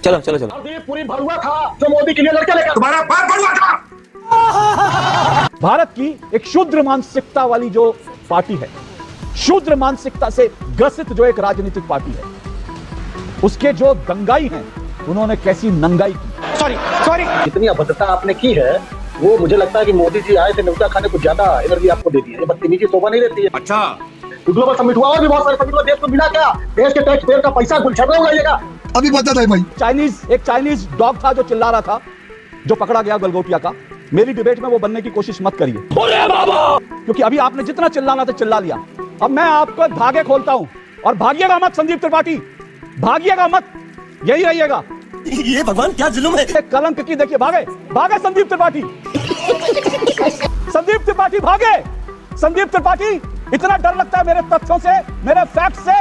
चलो चलो चलो। और ये पूरी भरुआ था जो मोदी के लिए लड़के लेकर तुम्हारा बाप भरुआ था। भारत की एक शूद्र मानसिकता वाली जो पार्टी है, शूद्र मानसिकता से ग्रसित जो एक राजनीतिक पार्टी है, उसके जो दंगाई हैं उन्होंने कैसी नंगाई की। सॉरी जितनी अभद्रता आपने की है वो मुझे लगता है कि मोदी जी आए थे न्योता खाने को ज्यादा एनर्जी आपको दे दी है। ये बदतमीजी शोभा नहीं देती है। अच्छा, ग्लोबल समिट हुआ और भी बहुत सारे समिट हुआ, देश को मिला क्या? देश के टैक्स पेयर का पैसा गुलछर में उड़ाइएगा। अभी बता दे भाई। एक चाइनीज डॉग था जो चिल्ला रहा था, जो पकड़ा गया गलगोटिया का। मेरी डिबेट में वो बनने की कोशिश मत करिए, क्योंकि अभी आपने जितना चिल्लाना था चिल्ला लिया। अब मैं आपको धागे खोलता हूं और भागिएगा मत संदीप त्रिपाठी, भागिएगा मत, यही रहिएगा। ये भगवान क्या जुल्म है। कलंक की देखिए, भागे भागे संदीप त्रिपाठी, संदीप त्रिपाठी भागे। संदीप त्रिपाठी, इतना डर लगता है मेरे तथ्यों से, मेरे फैक्ट से।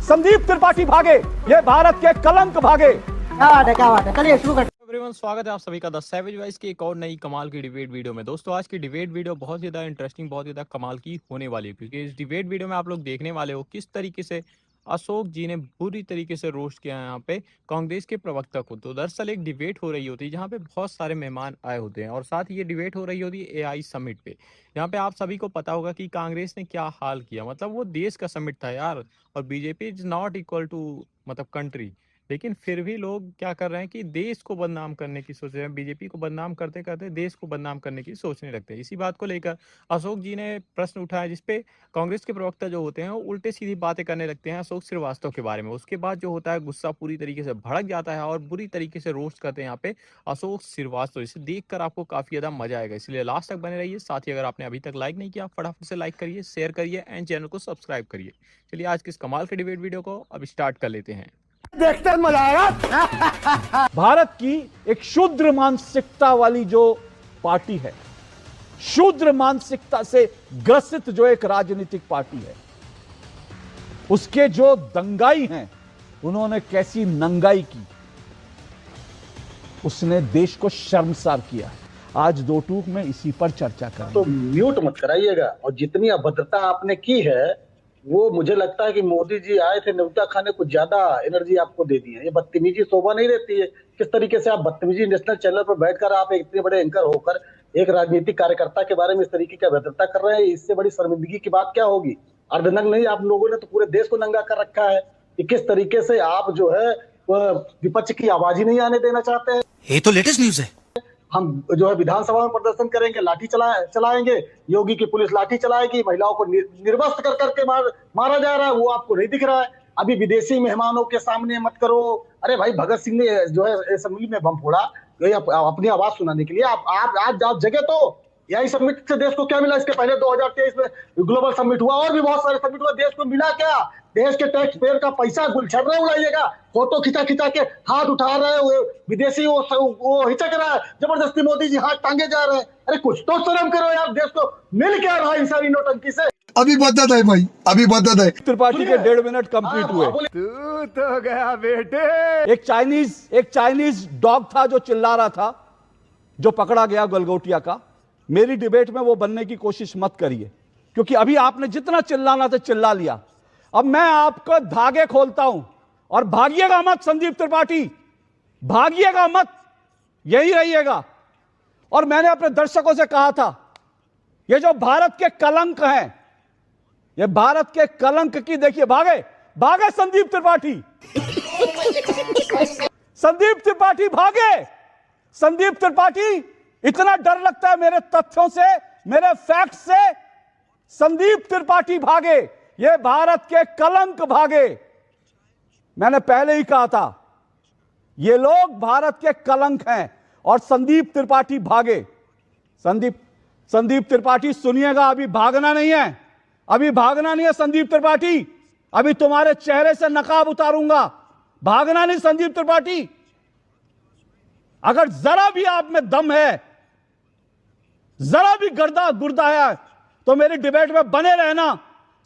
संदीप त्रिपाठी भागे, ये भारत के कलंक भागे। क्या बात है, चलिए शुरू करते हैं। एवरीवन, स्वागत है आप सभी का द सैवेज वॉइस की एक और नई कमाल की डिबेट वीडियो में। दोस्तों, आज की डिबेट वीडियो बहुत ज़्यादा इंटरेस्टिंग, बहुत ज़्यादा कमाल की होने वाली है, क्योंकि इस डिबेट वीडियो में आप लोग देखने वाले हो किस तरीके से अशोक जी ने बुरी तरीके से रोस्ट किया है यहाँ पे कांग्रेस के प्रवक्ता को। तो दरअसल एक डिबेट हो रही होती है जहाँ पे बहुत सारे मेहमान आए होते हैं, और साथ ही ये डिबेट हो रही होती है एआई समिट पे, जहाँ पे आप सभी को पता होगा कि कांग्रेस ने क्या हाल किया। मतलब वो देश का समिट था यार, और BJP is not equal to मतलब कंट्री, लेकिन फिर भी लोग क्या कर रहे हैं कि देश को बदनाम करने की सोच रहे हैं। बीजेपी को बदनाम करते करते देश को बदनाम करने की सोचने लगते हैं। इसी बात को लेकर अशोक जी ने प्रश्न उठाया, जिसपे कांग्रेस के प्रवक्ता जो होते हैं वो उल्टे सीधी बातें करने लगते हैं अशोक श्रीवास्तव के बारे में। उसके बाद जो होता है, गुस्सा पूरी तरीके से भड़क जाता है और बुरी तरीके से रोस्ट करते हैं यहाँ पे अशोक श्रीवास्तव। इसे देखकर आपको काफी ज्यादा मजा आएगा, इसलिए लास्ट तक बने रहिए। साथ ही अगर आपने अभी तक लाइक नहीं किया, फटाफट से लाइक करिए, शेयर करिए एंड चैनल को सब्सक्राइब करिए। चलिए आज के इस कमाल के डिबेट वीडियो को अब स्टार्ट कर लेते हैं। देखते हैं, मजा आएगा। भारत की एक शूद्र मानसिकता वाली जो पार्टी है, शूद्र मानसिकता से ग्रसित जो एक राजनीतिक पार्टी है, उसके जो दंगाई हैं उन्होंने कैसी नंगाई की, उसने देश को शर्मसार किया। आज दो टूक में इसी पर चर्चा करें। तो म्यूट मत कराइएगा। और जितनी अभद्रता आपने की है वो मुझे लगता है कि मोदी जी आए थे न्योता खाने को ज्यादा एनर्जी आपको दे दी है। ये बदतमीजी शोभा नहीं देती है। किस तरीके से आप बदतमीजी नेशनल चैनल पर बैठकर आप एक इतने बड़े एंकर होकर एक राजनीतिक कार्यकर्ता के बारे में इस तरीके की अभद्रता कर रहे हैं, इससे बड़ी शर्मिंदगी की बात क्या होगी? अर्धनग्न नहीं, आप लोगों ने तो पूरे देश को नंगा कर रखा है कि किस तरीके से आप जो है विपक्ष की आवाज ही नहीं आने देना चाहते हैं। ये तो लेटेस्ट न्यूज है। हम जो है विधानसभा में प्रदर्शन करेंगे, लाठी चलाएंगे, योगी की पुलिस लाठी चलाएगी, महिलाओं को निर्वस्त्र कर करके मारा जा रहा है, वो आपको नहीं दिख रहा है। अभी विदेशी मेहमानों के सामने मत करो। अरे भाई, भगत सिंह ने जो है असेंबली में बम फोड़ा अपनी आवाज सुनाने के लिए। आप जगह तो यही समिट से देश को क्या मिला? इसके पहले 2023 में ग्लोबल समिट हुआ और भी बहुत सारे समिट हुआ, देश को मिला क्या? देश के टैक्स पेयर का पैसा गुलछर में उड़ाइएगा। फोटो खिंचा के हाथ उठा रहे हैं विदेशी, वो हिचक रहा है, जबरदस्ती मोदी जी हाथ टांगे जा रहे हैं। अरे कुछ तो शर्म करो यार, देश को मिल क्या रहा है इन सारी नौटंकी से? अभी बता दे भाई, अभी बता दे। त्रिपाठी के 1.5 मिनट कंप्लीट हुए। तू तो गया बेटे। एक चाइनीज डॉग था जो चिल्ला रहा था, जो पकड़ा गया गलगोटिया का। मेरी डिबेट में वो बनने की कोशिश मत करिए, क्योंकि अभी आपने जितना चिल्लाना था चिल्ला लिया। अब मैं आपको धागे खोलता हूं और भागिएगा मत संदीप त्रिपाठी, भागिएगा मत, यही रहिएगा। और मैंने अपने दर्शकों से कहा था, ये जो भारत के कलंक हैं, ये भारत के कलंक की देखिए, भागे भागे संदीप त्रिपाठी, संदीप त्रिपाठी भागे। संदीप त्रिपाठी, इतना डर लगता है मेरे तथ्यों से, मेरे फैक्ट से। संदीप त्रिपाठी भागे, ये भारत के कलंक भागे। मैंने पहले ही कहा था, ये लोग भारत के कलंक हैं और संदीप त्रिपाठी भागे। संदीप त्रिपाठी सुनिएगा, अभी भागना नहीं है, अभी भागना नहीं है संदीप त्रिपाठी। अभी तुम्हारे चेहरे से नकाब उतारूंगा, भागना नहीं संदीप त्रिपाठी। अगर जरा भी आप में दम है, जरा भी गुर्दा है, तो मेरी डिबेट में बने रहना।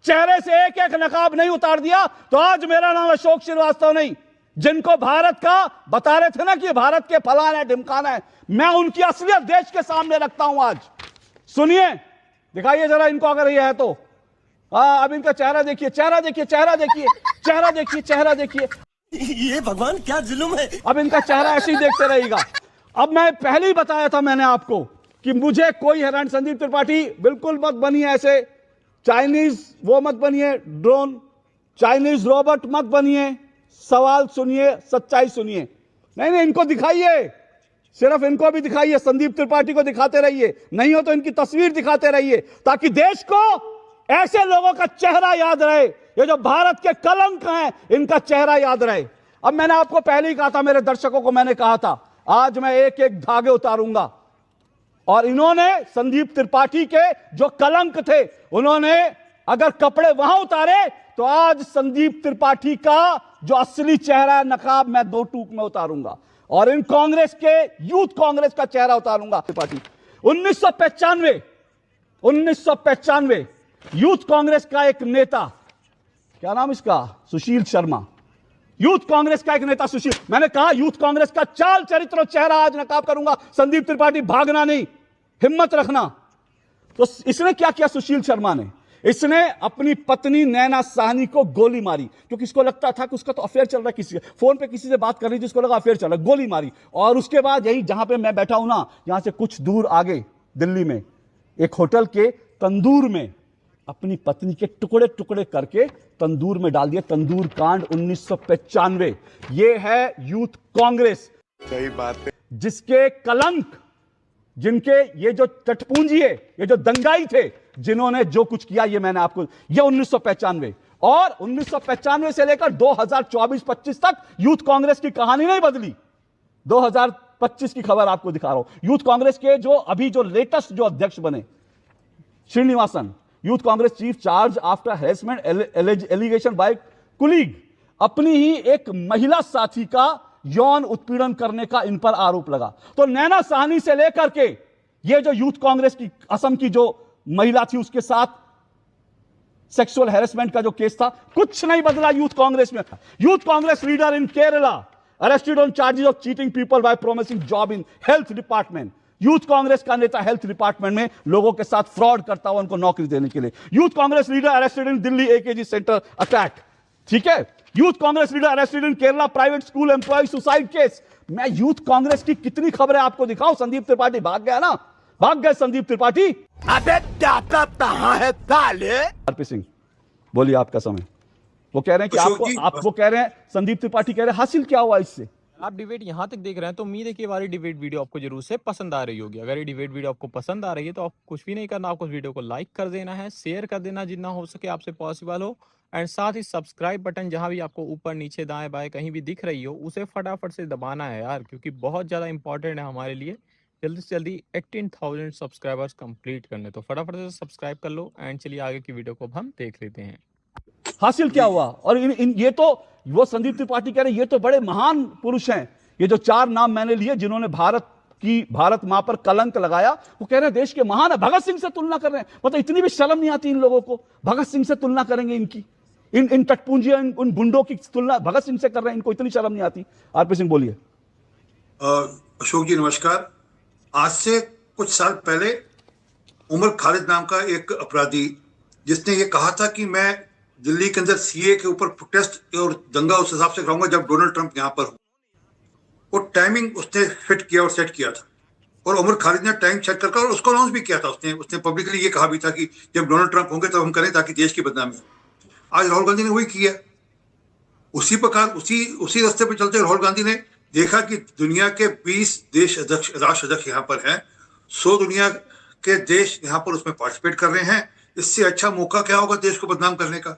चेहरे से एक एक नकाब नहीं उतार दिया तो आज मेरा नाम अशोक श्रीवास्तव नहीं। जिनको भारत का बता रहे थे ना कि भारत के फलाना है ढिमकाना है, मैं उनकी असलियत देश के सामने रखता हूं आज। सुनिए, दिखाइए जरा इनको, अगर ये है तो। अब इनका चेहरा देखिए, चेहरा देखिए, चेहरा देखिए, चेहरा देखिए, चेहरा देखिए। ये भगवान क्या जुल्म है। अब इनका चेहरा ऐसे ही देखते रहेगा। अब मैं पहले ही बताया था मैंने आपको कि मुझे कोई हैरान, संदीप त्रिपाठी बिल्कुल मत बनिए ऐसे चाइनीज वो मत बनिए ड्रोन, चाइनीज रोबोट मत बनिए, सवाल सुनिए, सच्चाई सुनिए। नहीं नहीं, इनको दिखाइए, सिर्फ इनको भी दिखाइए, संदीप त्रिपाठी को दिखाते रहिए, नहीं हो तो इनकी तस्वीर दिखाते रहिए, ताकि देश को ऐसे लोगों का चेहरा याद रहे। ये जो भारत के कलंक हैं, इनका चेहरा याद रहे। अब मैंने आपको पहले ही कहा था, मेरे दर्शकों को मैंने कहा था, आज मैं एक एक धागे उतारूंगा। और इन्होंने संदीप त्रिपाठी के जो कलंक थे, उन्होंने अगर कपड़े वहां उतारे तो आज संदीप त्रिपाठी का जो असली चेहरा है, नकाब, मैं 2 टूक में उतारूंगा और इन कांग्रेस के यूथ कांग्रेस का चेहरा उतारूंगा। त्रिपाठी 1995 यूथ कांग्रेस का एक नेता, क्या नाम इसका, सुशील शर्मा, यूथ कांग्रेस का एक नेता सुशील, मैंने कहा यूथ कांग्रेस का चाल चरित्र और चेहरा आज नकाब करूंगा। संदीप त्रिपाठी भागना नहीं, हिम्मत रखना। तो इसने क्या किया सुशील शर्मा ने, इसने अपनी पत्नी नैना साहनी को गोली मारी, क्योंकि इसको लगता था कि उसका तो अफेयर चल रहा है, किसी से फोन पे किसी से बात कर रही थी, जिसको लगा अफेयर चल रहा है, गोली मारी। और उसके बाद यही जहां पे मैं बैठा हूं ना, यहां से कुछ दूर आगे दिल्ली में एक होटल के तंदूर में अपनी पत्नी के टुकड़े टुकड़े करके तंदूर में डाल दिए। तंदूर कांड 1995। ये है यूथ कांग्रेस। सही बात है। जिसके कलंक, जिनके ये जो टटपूंजी है, ये जो दंगाई थे, जिन्होंने जो कुछ किया, ये मैंने आपको, ये 1995 और 1995 से लेकर 2024-25 तक यूथ कांग्रेस की कहानी नहीं बदली। 2025 की खबर आपको दिखा रहा हूं। यूथ कांग्रेस के जो अभी जो लेटेस्ट जो अध्यक्ष बने, Srinivasan, youth Congress chief charge after harassment allegation by colleague, अपनी ही एक महिला साथी का यौन उत्पीड़न करने का इन पर आरोप लगा। तो नैना साहनी से लेकर के ये जो यूथ कांग्रेस की असम की जो महिला थी, उसके साथ सेक्सुअल हैरेसमेंट का जो केस था, कुछ नहीं बदला यूथ कांग्रेस में। Youth Congress leader in Kerala arrested on charges of cheating people by promising job in health department. Youth Congress का नेता हेल्थ डिपार्टमेंट में लोगों के साथ फ्रॉड करता हुआ उनको नौकरी देने के लिए। Youth Congress leader arrested in Delhi AKG centre attack, ठीक है। Youth Congress leader arrested in Kerala private school employ suicide case. मैं यूथ कांग्रेस की कितनी खबरें आपको दिखाऊं। संदीप त्रिपाठी भाग गया ना, भाग गए संदीप त्रिपाठी। अबे दाता कहां है साले। आरपी सिंह बोलिए, आपका समय। वो कह रहे हैं कि आपको कह रहे हैं, संदीप त्रिपाठी कह रहे हैं हासिल क्या हुआ इससे। आप डिबेट यहाँ तक देख रहे हैं तो उम्मीद है कि हमारी डिबेट वीडियो आपको जरूर से पसंद आ रही होगी। अगर ये डिबेट वीडियो आपको पसंद आ रही है तो आप कुछ भी नहीं करना, आपको इस वीडियो को लाइक कर देना है, शेयर कर देना जितना हो सके आपसे पॉसिबल हो, एंड साथ ही सब्सक्राइब बटन जहां भी आपको ऊपर नीचे दाएं बाएं कहीं भी दिख रही हो, उसे फटाफट से दबाना है यार, क्योंकि बहुत ज़्यादा इंपॉर्टेंट है हमारे लिए जल्दी से जल्दी 18,000 सब्सक्राइबर्स कंप्लीट करने। तो फटाफट से सब्सक्राइब कर लो एंड चलिए आगे की वीडियो को हम देख लेते हैं। हासिल क्या हुआ। और ये तो वो संदीप त्रिपाठी कह रहे हैं ये तो बड़े महान पुरुष हैं। ये जो 4 नाम मैंने लिए जिन्होंने भारत मां पर कलंक लगाया, वो कह रहे हैं देश के महान है। भगत सिंह से तुलना कर रहे हैं। मतलब इतनी भी शर्म नहीं आती इन लोगों को, भगत सिंह से तुलना करेंगे इनकी, इन टटपूंजी उन गुंडों की तुलना भगत सिंह से कर रहे हैं। इनको इतनी शर्म नहीं आती। आरपी सिंह बोलिए। अशोक जी नमस्कार। आज से कुछ साल पहले उमर खालिद नाम का एक अपराधी, जिसने ये कहा था कि मैं दिल्ली के अंदर सीए के ऊपर प्रोटेस्ट और दंगा उस हिसाब से कराऊंगा जब डोनाल्ड ट्रंप यहाँ पर हो, वो टाइमिंग उसने फिट किया और सेट किया था। और उमर खालिद ने टाइम सेट कर और उसको अनाउंस भी किया था। उसने पब्लिकली ये कहा भी था कि जब डोनाल्ड ट्रंप होंगे तब हम करें ताकि देश की बदनामी हो। आज राहुल गांधी ने वही किया। उसी प्रकार उसी रास्ते पर चलते राहुल गांधी ने देखा कि दुनिया के 20 देश राष्ट्र अध्यक्ष यहाँ पर हैं, 100 दुनिया के देश यहाँ पर उसमें पार्टिसिपेट कर रहे हैं। इससे अच्छा मौका क्या होगा देश को बदनाम करने का।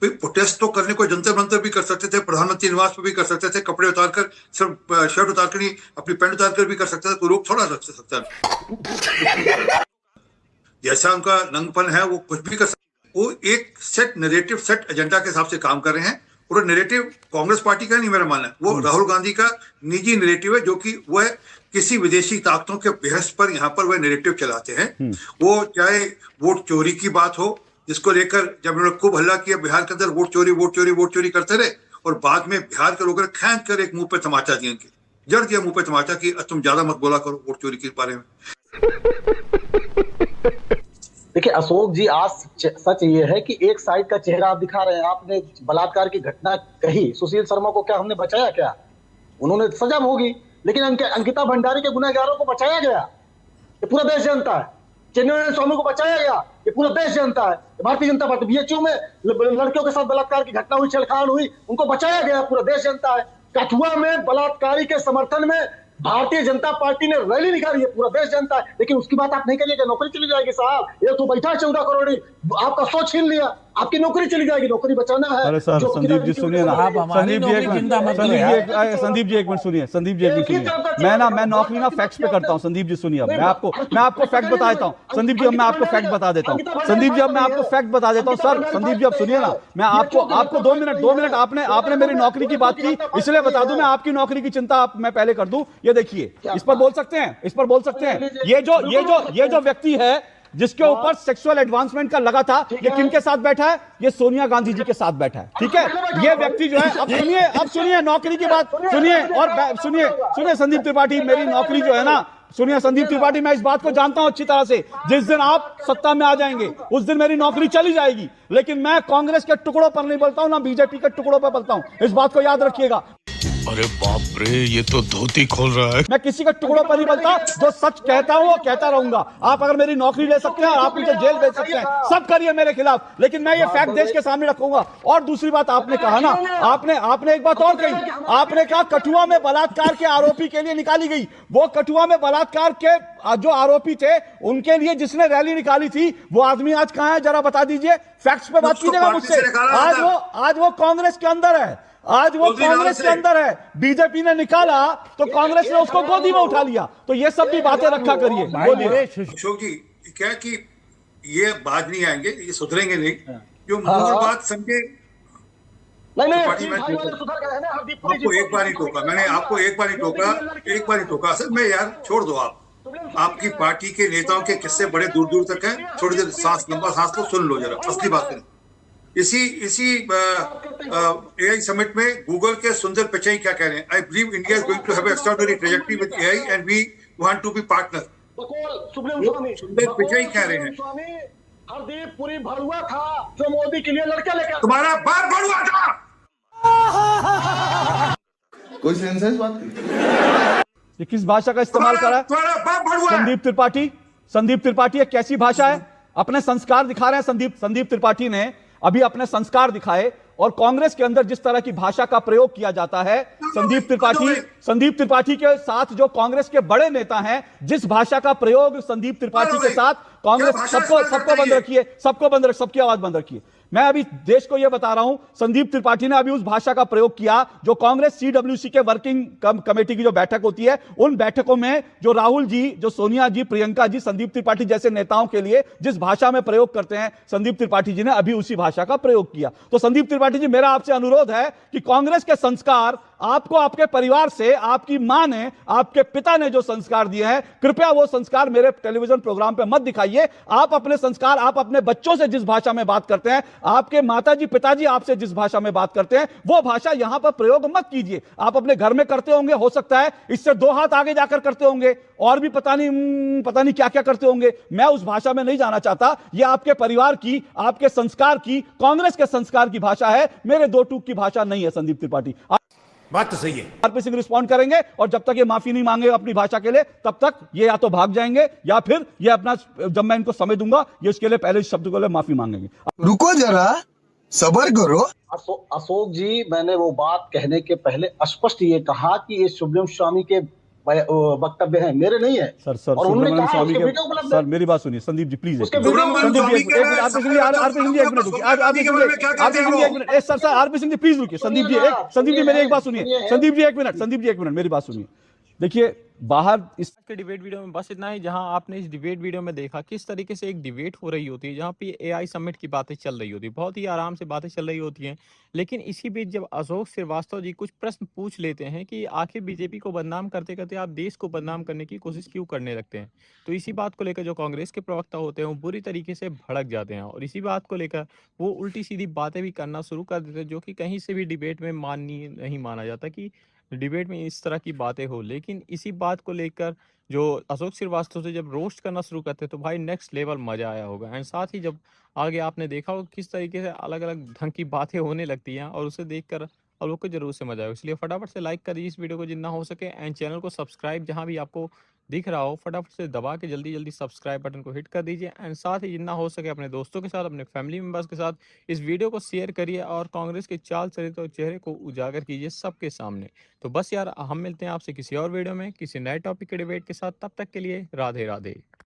प्रोटेस्ट तो करने को जंतर मंतर भी कर सकते थे, प्रधानमंत्री निवास पर भी कर सकते थे, कपड़े उतारकर, सिर्फ शर्ट उतारकर नहीं अपनी पैंट उतारकर भी कर सकते थे, कोई रोक थोड़ा रख सकता है। जैसा उनका नंगपन है वो कुछ भी कर सकते। वो एक सेट नैरेटिव, सेट एजेंडा के हिसाब से काम कर रहे हैं। और नैरेटिव कांग्रेस पार्टी का नहीं मेरा मानना है, वो राहुल गांधी का निजी नैरेटिव है, जो कि वह किसी विदेशी ताकतों के बहस पर यहाँ पर वह नैरेटिव चलाते हैं। वो चाहे वोट चोरी की बात हो, जिसको लेकर जब उन्होंने खूब हल्ला किया बिहार के अंदर, वोट चोरी करते रहे, और बाद में बिहार के लोगों ने खींच कर एक मुंह पे तमाचा दिया, इनके जड़ दिया मुंह पे तमाचा कि तुम ज्यादा मत बोला करो वोट चोरी के बारे में। देखिए अशोक जी, आज सच ये है कि एक साइड का चेहरा आप दिखा रहे हैं। आपने बलात्कार की घटना कही, सुशील शर्मा को क्या हमने बचाया? क्या उन्होंने सजा भोगी, लेकिन अंकिता भंडारी के गुनहगारों को बचाया गया? ये पूरा देश जानता है। चिन्मय स्वामी को बचाया गया, ये पूरा देश जानता है। भारतीय जनता पार्टी बीएचयू में लड़कियों के साथ बलात्कार की घटना हुई, छेड़खाड़ हुई, उनको बचाया गया, पूरा देश जानता है। कठुआ में बलात्कारी के समर्थन में भारतीय जनता पार्टी ने रैली निकाली है, पूरा देश जानता है। लेकिन उसकी बात आप नहीं करिएगा, नौकरी चली जाएगी साहब। ये तो बैठा 14 करोड़, आपका 100 छीन लिया, आपकी नौकरी चली जाएगी। नौकरी बचाना है। अरे सर संदीप जी सुनिए ना, संदीप जी एक मिनट, संदीप जी एक मिनट सुनिए, संदीप जी एक मिनट सुनिए। मैं नौकरी ना फैक्ट्स पे करता हूँ संदीप जी। सुनिए, मैं आपको फैक्ट बता देता हूँ संदीप जी। अब मैं आपको फैक्ट बता देता हूँ संदीप जी, अब मैं आपको फैक्ट बता देता हूँ सर। संदीप जी अब सुनिए ना, मैं आपको 2 मिनट आपने मेरी नौकरी की बात की, इसलिए बता दूं मैं आपकी नौकरी की चिंता मैं पहले कर दूं। ये देखिए, इस पर बोल सकते हैं, ये जो व्यक्ति है जिसके ऊपर सेक्सुअल एडवांसमेंट का लगा था, ये किनके साथ बैठा है? ये सोनिया गांधी जी के साथ बैठा है, ठीक है। ये व्यक्ति जो है, अब सुनिए नौकरी की बात सुनिए, और सुनिए संदीप त्रिपाठी, मेरी नौकरी जो है ना, सुनिए संदीप त्रिपाठी, मैं इस बात को जानता हूं अच्छी तरह से। जिस दिन आप सत्ता में आ जाएंगे उस दिन मेरी नौकरी चली जाएगी, लेकिन मैं कांग्रेस के टुकड़ों पर नहीं बोलता हूं, ना बीजेपी के टुकड़ों पर बोलता हूं। इस बात को याद रखिएगा। अरे बाप रे, ये तो धोती खोल रहा है। मैं किसी के टुकड़ों पर नहीं बोलता, जो सच कहता हूं वो कहता रहूंगा। आप अगर मेरी नौकरी ले सकते हैं, आप मुझे जेल भेज सकते हैं, सब करिए मेरे खिलाफ, लेकिन मैं ये फैक्ट देश के सामने रखूंगा। और दूसरी बात आपने कहा ना, आपने एक बात और कही, आपने कहा कठुआ में बलात्कार के आरोपी के लिए निकाली गई। वो कठुआ में बलात्कार के जो आरोपी थे उनके लिए जिसने रैली निकाली थी, वो आदमी आज कहां है जरा बता दीजिए। फैक्ट्स पे बात कीजिएगा मुझसे। आज वो कांग्रेस के अंदर है, आज वो कांग्रेस के अंदर है। बीजेपी ने निकाला तो कांग्रेस ने उसको गोदी में उठा लिया। तो ये सब भी बातें रखा करिए। बोलिए अशोक जी, क्या है कि ये बाज नहीं आएंगे, ये सुधरेंगे नहीं, जो मूल बात समझे। नहीं आपको एक बार ही टोका मैंने, आपको एक बार ही टोका सर। मैं यार छोड़ दो, आपकी पार्टी के नेताओं के किस्से बड़े दूर दूर तक हैं। थोड़ी देर लंबा सांस लो, सुन लो जरा असली बात करें। इसी एआई समिट में गूगल के सुंदर पिचाई क्या कह रहे हैं? I believe India is going to have extraordinary trajectory with AI and we want to be partner. Sundar Pichai कह रहे हैं हरदीप पुरी भड़ुआ था जो मोदी के लिए लड़के लेकर, तुम्हारा बाप भड़ुआ था। कोई सेंस है इस बात की? ये किस भाषा का इस्तेमाल करा है संदीप त्रिपाठी? ये कैसी भाषा है? अपने संस्कार दिखा रहे हैं संदीप त्रिपाठी ने अभी अपने संस्कार दिखाए। और कांग्रेस के अंदर जिस तरह की भाषा का प्रयोग किया जाता है, संदीप त्रिपाठी के साथ जो कांग्रेस के बड़े नेता हैं, जिस भाषा का प्रयोग संदीप त्रिपाठी के साथ कांग्रेस, सबको बंद रखिए, सबकी आवाज बंद रखिए। मैं अभी देश को यह बता रहा हूं, संदीप त्रिपाठी ने अभी उस भाषा का प्रयोग किया जो कांग्रेस सीडब्ल्यूसी के वर्किंग कमेटी की जो बैठक होती है, उन बैठकों में जो राहुल जी, जो सोनिया जी, प्रियंका जी, संदीप त्रिपाठी जैसे नेताओं के लिए जिस भाषा में प्रयोग करते हैं, संदीप त्रिपाठी जी ने अभी उसी भाषा का प्रयोग किया। तो संदीप त्रिपाठी जी, मेरा आपसे अनुरोध है कि कांग्रेस के संस्कार आपको आपके परिवार से, आपकी मां ने, आपके पिता ने जो संस्कार दिए हैं, कृपया वो संस्कार मेरे टेलीविजन प्रोग्राम पे मत दिखाइए। आप अपने संस्कार, आप अपने बच्चों से जिस भाषा में बात करते हैं, आपके माताजी पिताजी आपसे जिस भाषा में बात करते हैं, वो भाषा यहां पर प्रयोग मत कीजिए। आप अपने घर में करते होंगे, हो सकता है इससे 2 हाथ आगे जाकर करते होंगे, और भी पता नहीं क्या क्या करते होंगे। मैं उस भाषा में नहीं जाना चाहता। यह आपके परिवार की, आपके संस्कार की, कांग्रेस के संस्कार की भाषा है, मेरे 2 टूक की भाषा नहीं है। संदीप त्रिपाठी, बात तो सही है। आरपी सिंह रिस्पॉन्ड करेंगे, और जब तक ये माफी नहीं मांगे अपनी भाषा के लिए, तब तक ये या तो भाग जाएंगे या फिर ये अपना, जब मैं इनको समय दूंगा, ये इसके लिए पहले इस शब्द को लिए माफी मांगेंगे। रुको जरा, सबर करो। अशोक जी, मैंने वो बात कहने के पहले स्पष्ट ये कहा कि ये सुब्रमण्यम स्वामी के वक्तव्य हैं, मेरे नहीं है। सर सुब्रमण्यम स्वामी के, सर मेरी बात सुनिए Sandeep ji please. Sir RP Singh ji please रुकिए। संदीप जी मेरी एक बात सुनिए। संदीप जी एक मिनट मेरी बात सुनिए। देखिए, बाहर इस के डिबेट वीडियो में बस इतना ही। जहां आपने इस डिबेट वीडियो में देखा किस तरीके से एक डिबेट हो रही होती है, जहां पे एआई समिट की बातें चल रही होती है, बहुत ही आराम से बातें चल रही होती हैं। लेकिन इसी बीच जब अशोक श्रीवास्तव जी कुछ प्रश्न पूछ लेते हैं कि आखिर बीजेपी को बदनाम करते करते आप देश को बदनाम करने की कोशिश क्यों करने लगते हैं, तो इसी बात को लेकर जो कांग्रेस के प्रवक्ता होते हैं वो बुरी तरीके से भड़क जाते हैं, और इसी बात को लेकर वो उल्टी सीधी बातें भी करना शुरू कर देते हैं, जो कि कहीं से भी डिबेट में माननीय नहीं माना जाता कि डिबेट में इस तरह की बातें हो, लेकिन इसी बात को लेकर जो अशोक श्रीवास्तव से जब रोस्ट करना शुरू करते तो भाई नेक्स्ट लेवल मजा आया होगा। एंड साथ ही जब आगे आपने देखा हो किस तरीके से अलग अलग ढंग की बातें होने लगती हैं, और उसे देखकर आप लोग को जरूर से मजा आएगा। इसलिए फटाफट से लाइक कर दीजिए इस वीडियो को जितना हो सके, एंड चैनल को सब्सक्राइब जहां भी आपको दिख रहा हो फटाफट से दबा के जल्दी जल्दी सब्सक्राइब बटन को हिट कर दीजिए। एंड साथ ही जितना हो सके अपने दोस्तों के साथ, अपने फैमिली मेंबर्स के साथ इस वीडियो को शेयर करिए और कांग्रेस के चाल चरित्र और चेहरे को उजागर कीजिए सबके सामने। तो बस यार, हम मिलते हैं आपसे किसी और वीडियो में किसी नए टॉपिक के डिबेट के साथ। तब तक के लिए राधे राधे।